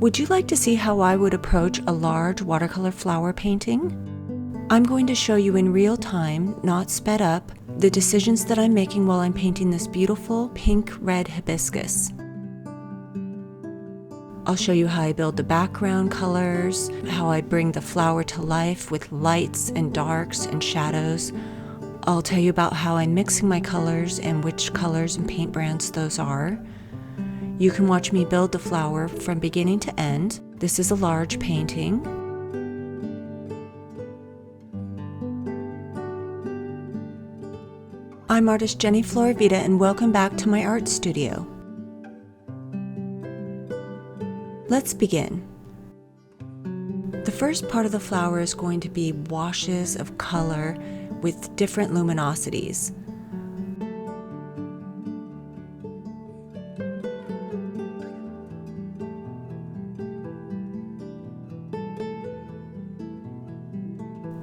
Would you like to see how I would approach a large watercolor flower painting? I'm going to show you in real time, not sped up, the decisions that I'm making while I'm painting this beautiful pink-red hibiscus. I'll show you how I build the background colors, how I bring the flower to life with lights and darks and shadows. I'll tell you about how I'm mixing my colors and which colors and paint brands those are. You can watch me build the flower from beginning to end. This is a large painting. I'm artist Jenny Floravita, and welcome back to my art studio. Let's begin. The first part of the flower is going to be washes of color with different luminosities.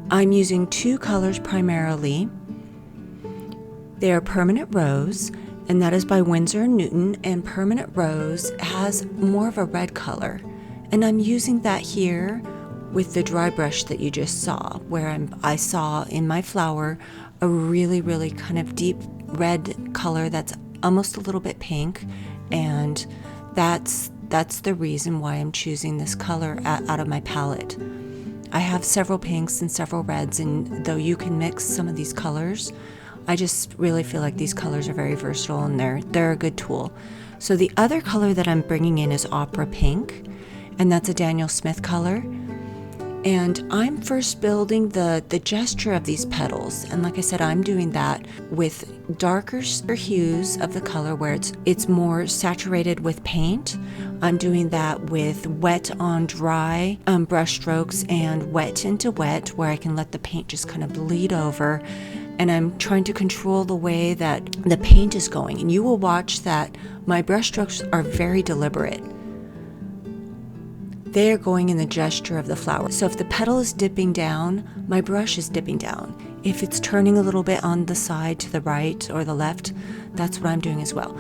I'm using two colors primarily. They are Permanent Rose, and that is by Winsor & Newton, and Permanent Rose has more of a red color. And I'm using that here with the dry brush that you just saw, where I saw in my flower a really kind of deep red color that's almost a little bit pink, and that's the reason why I'm choosing this color out of my palette. I have several pinks and several reds, and though you can mix some of these colors, I just really feel like these colors are very versatile and they're a good tool. So the other color that I'm bringing in is Opera Pink, and that's a Daniel Smith color. And I'm first building the gesture of these petals, and like I said, I'm doing that with darker hues of the color where it's more saturated with paint. I'm doing that with wet on dry brush strokes and wet into wet, where I can let the paint just kind of bleed over. And I'm trying to control the way that the paint is going. And you will watch that my brush strokes are very deliberate. They are going in the gesture of the flower. So if the petal is dipping down, my brush is dipping down. If it's turning a little bit on the side to the right or the left, that's what I'm doing as well.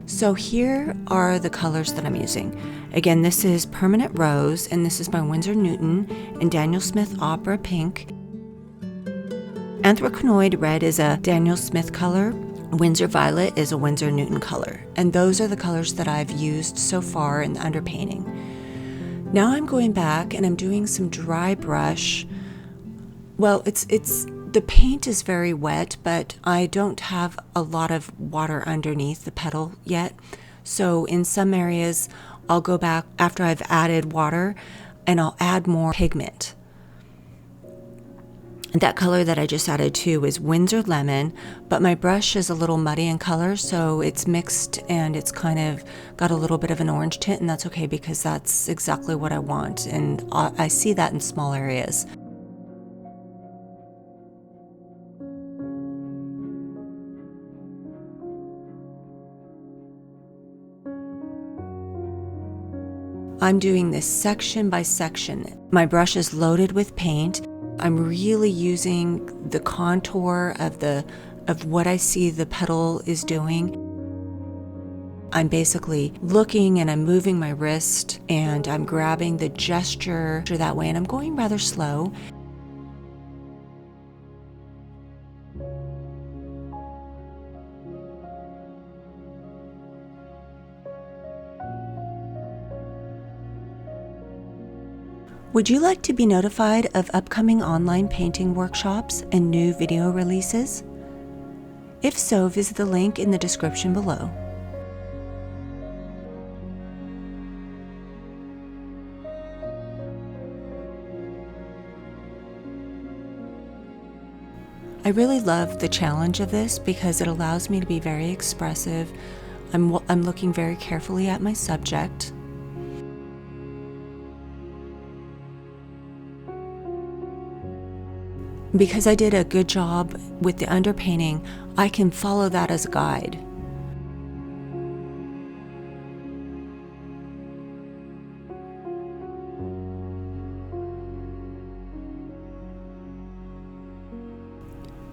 So here are the colors that I'm using. Again, this is Permanent Rose, and this is by Winsor & Newton, and Daniel Smith Opera Pink. Anthracanoid Red is a Daniel Smith color. Winsor Violet is a Winsor & Newton color. And those are the colors that I've used so far in the underpainting. Now I'm going back and I'm doing some dry brush. Well, the paint is very wet, but I don't have a lot of water underneath the petal yet. So in some areas, I'll go back after I've added water and I'll add more pigment. And that color that I just added to is Winsor Lemon, but my brush is a little muddy in color, so it's mixed and it's kind of got a little bit of an orange tint, and that's okay because that's exactly what I want. And I see that in small areas. I'm doing this section by section. My brush is loaded with paint. I'm really using the contour of what I see the petal is doing. I'm basically looking and I'm moving my wrist and I'm grabbing the gesture that way, and I'm going rather slow. Would you like to be notified of upcoming online painting workshops and new video releases? If so, visit the link in the description below. I really love the challenge of this because it allows me to be very expressive. I'm looking very carefully at my subject. Because I did a good job with the underpainting, I can follow that as a guide.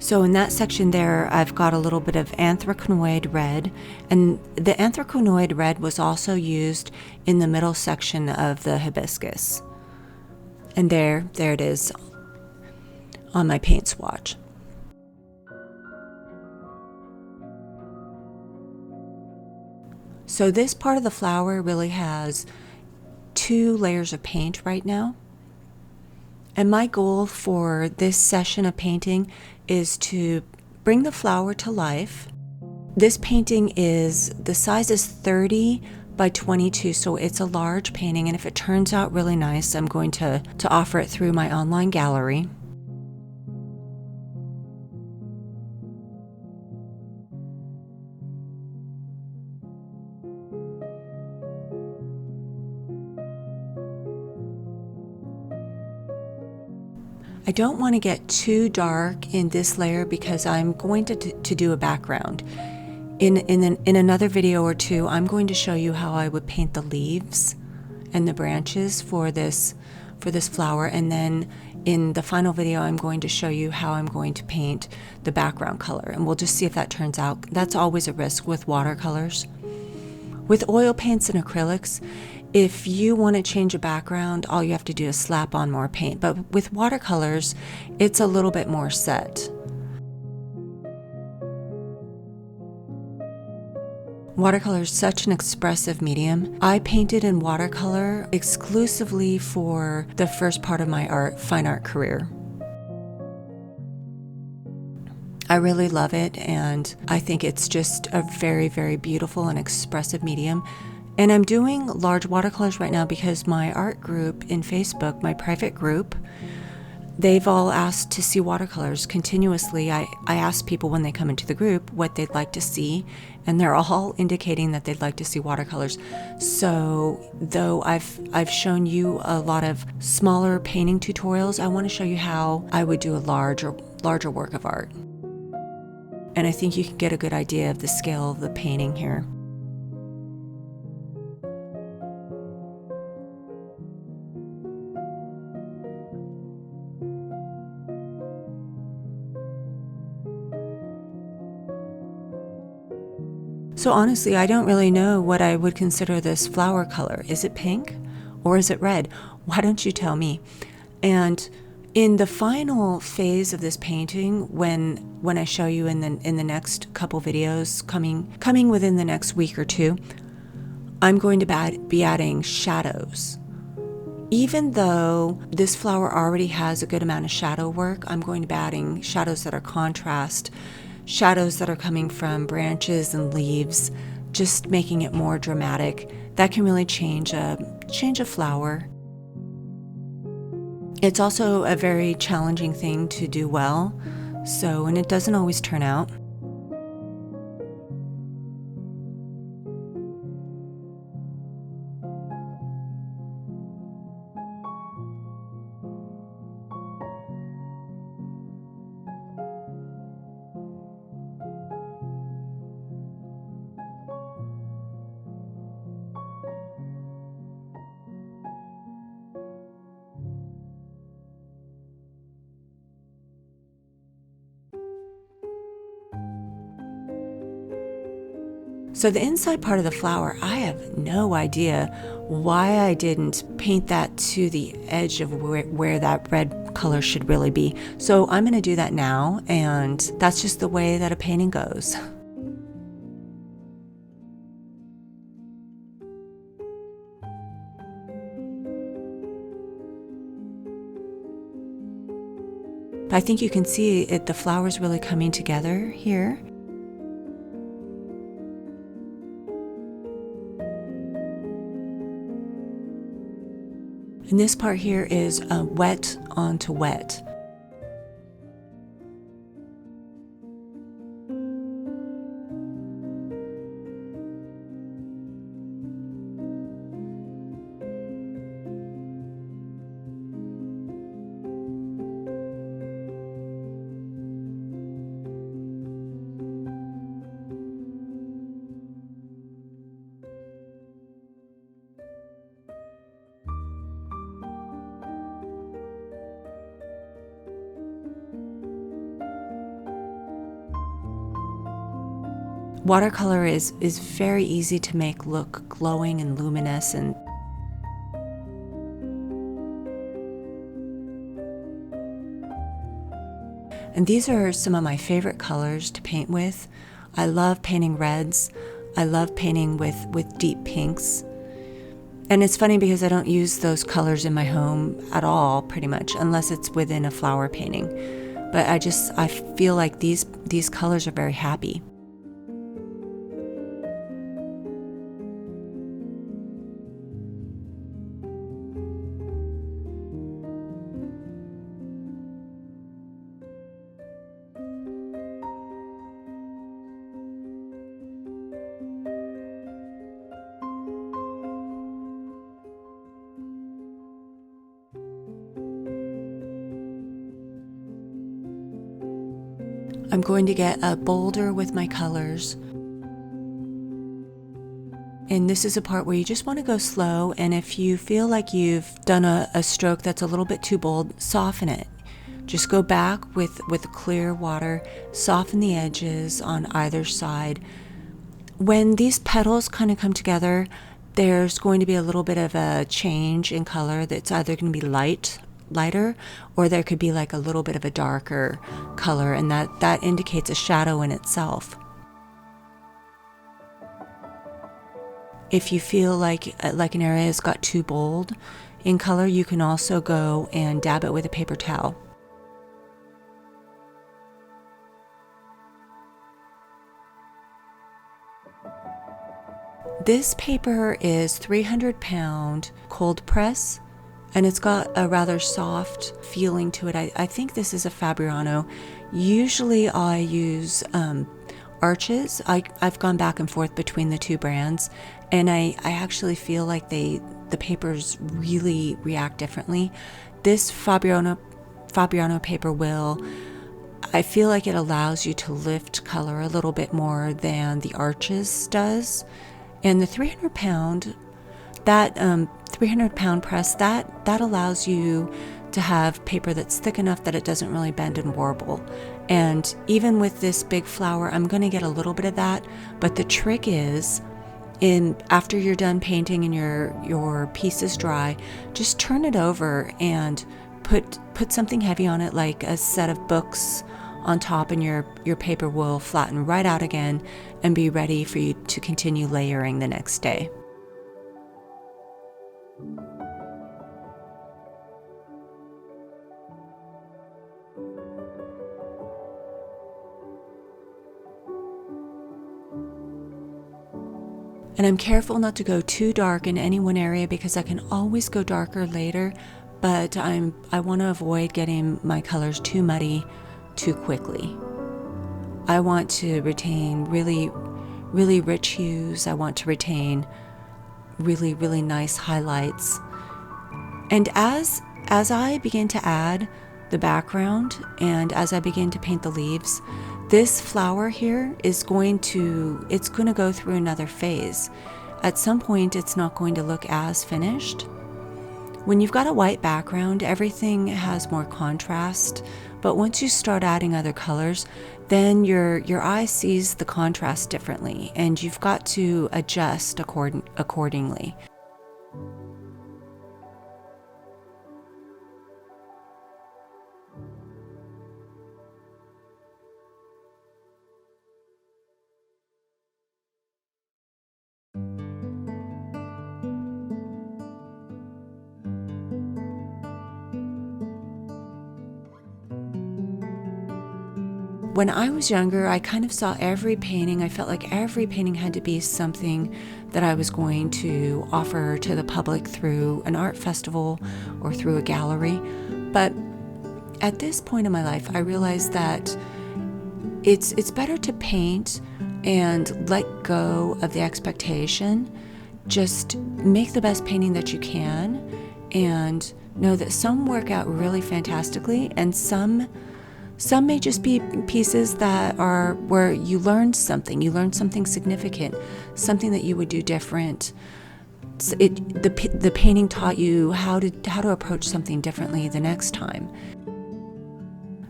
So in that section there, I've got a little bit of anthracenoid red, and the anthracenoid red was also used in the middle section of the hibiscus. And there it is on my paint swatch. So this part of the flower really has 2 layers of paint right now. And my goal for this session of painting is to bring the flower to life. This painting the size is 30 by 22, so it's a large painting, and if it turns out really nice, I'm going to offer it through my online gallery. I don't want to get too dark in this layer because I'm going to do a background. In another video or two, I'm going to show you how I would paint the leaves and the branches for this flower, and then in the final video I'm going to show you how I'm going to paint the background color, and we'll just see if that turns out. That's always a risk with watercolors. With oil paints and acrylics, if you want to change a background, all you have to do is slap on more paint. But with watercolors, it's a little bit more set. Watercolor is such an expressive medium. I painted in watercolor exclusively for the first part of my fine art career. I really love it, and I think it's just a very, very beautiful and expressive medium. And I'm doing large watercolors right now because my art group in Facebook, my private group, they've all asked to see watercolors continuously. I ask people when they come into the group what they'd like to see, and they're all indicating that they'd like to see watercolors. So though I've shown you a lot of smaller painting tutorials, I want to show you how I would do a larger work of art. And I think you can get a good idea of the scale of the painting here. So honestly, I don't really know what I would consider this flower color. Is it pink or is it red? Why don't you tell me? And in the final phase of this painting, when I show you in the next couple videos coming within the next week or two, I'm going to be adding shadows. Even though this flower already has a good amount of shadow work, I'm going to be adding shadows that are contrast, shadows that are coming from branches and leaves, just making it more dramatic. That can really change a flower. It's also a very challenging thing to do well, and it doesn't always turn out. So the inside part of the flower, I have no idea why I didn't paint that to the edge of where that red color should really be. So I'm going to do that now, and that's just the way that a painting goes. I think you can see the flowers really coming together here. And this part here is wet onto wet. Watercolor is very easy to make look glowing and luminous, and these are some of my favorite colors to paint with. I love painting reds. I love painting with deep pinks. And it's funny because I don't use those colors in my home at all, pretty much, unless it's within a flower painting. But I feel like these colors are very happy. I'm going to get bolder with my colors. And this is a part where you just want to go slow, and if you feel like you've done a stroke that's a little bit too bold, soften it. Just go back with clear water, soften the edges on either side. When these petals kind of come together, there's going to be a little bit of a change in color that's either going to be lighter, or there could be like a little bit of a darker color, and that indicates a shadow in itself. If you feel like an area has got too bold in color, you can also go and dab it with a paper towel. This paper is 300-pound cold press, and it's got a rather soft feeling to it. I think this is a Fabriano. Usually I use Arches. I've gone back and forth between the two brands, and I actually feel like the papers really react differently. This Fabriano paper I feel like it allows you to lift color a little bit more than the Arches does. And the 300-pound, that 300-pound press, that allows you to have paper that's thick enough that it doesn't really bend and warble. And even with this big flower, I'm going to get a little bit of that. But the trick is, after you're done painting and your piece is dry, just turn it over and put something heavy on it, like a set of books on top, and your paper will flatten right out again and be ready for you to continue layering the next day. And I'm careful not to go too dark in any one area because I can always go darker later, but I want to avoid getting my colors too muddy too quickly. I want to retain really, really rich hues. I want to retain really, really nice highlights. And as I begin to add the background and as I begin to paint the leaves, this flower here is going to go through another phase. At some point, it's not going to look as finished. When you've got a white background, everything has more contrast, but once you start adding other colors, then your eye sees the contrast differently, and you've got to adjust accordingly. When I was younger, I kind of saw every painting. I felt like every painting had to be something that I was going to offer to the public through an art festival or through a gallery. But at this point in my life, I realized that it's better to paint and let go of the expectation. Just make the best painting that you can and know that some work out really fantastically, and some may just be pieces that are where you learned something significant, something that you would do different. The painting taught you how to approach something differently the next time.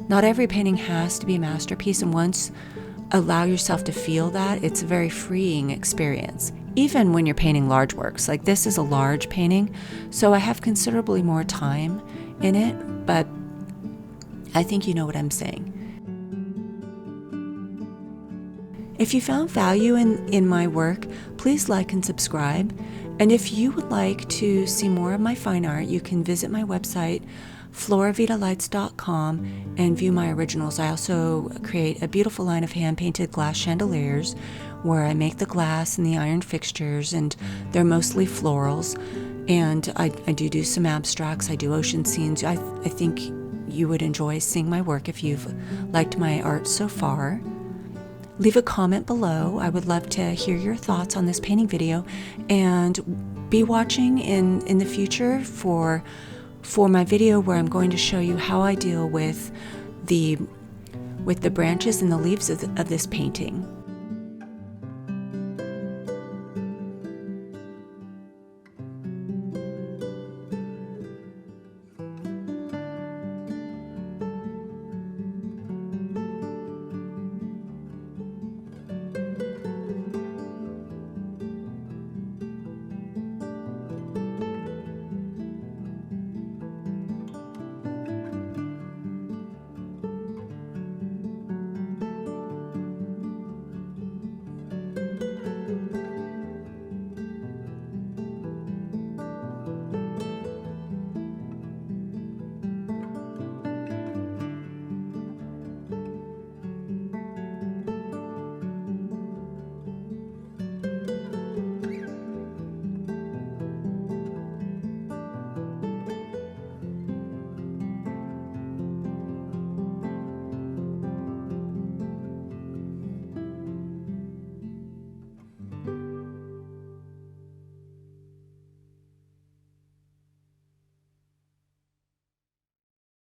Not every painting has to be a masterpiece, and once allow yourself to feel that. It's a very freeing experience. Even when you're painting large works, like this is a large painting, so I have considerably more time in it, but I think you know what I'm saying. If you found value in my work, please like and subscribe. And if you would like to see more of my fine art, you can visit my website, floravitalights.com, and view my originals. I also create a beautiful line of hand-painted glass chandeliers where I make the glass and the iron fixtures, and they're mostly florals. And I do some abstracts. I do ocean scenes. I think you would enjoy seeing my work if you've liked my art so far. Leave a comment below. I would love to hear your thoughts on this painting video, and be watching in the future for my video where I'm going to show you how I deal with the branches and the leaves of this painting.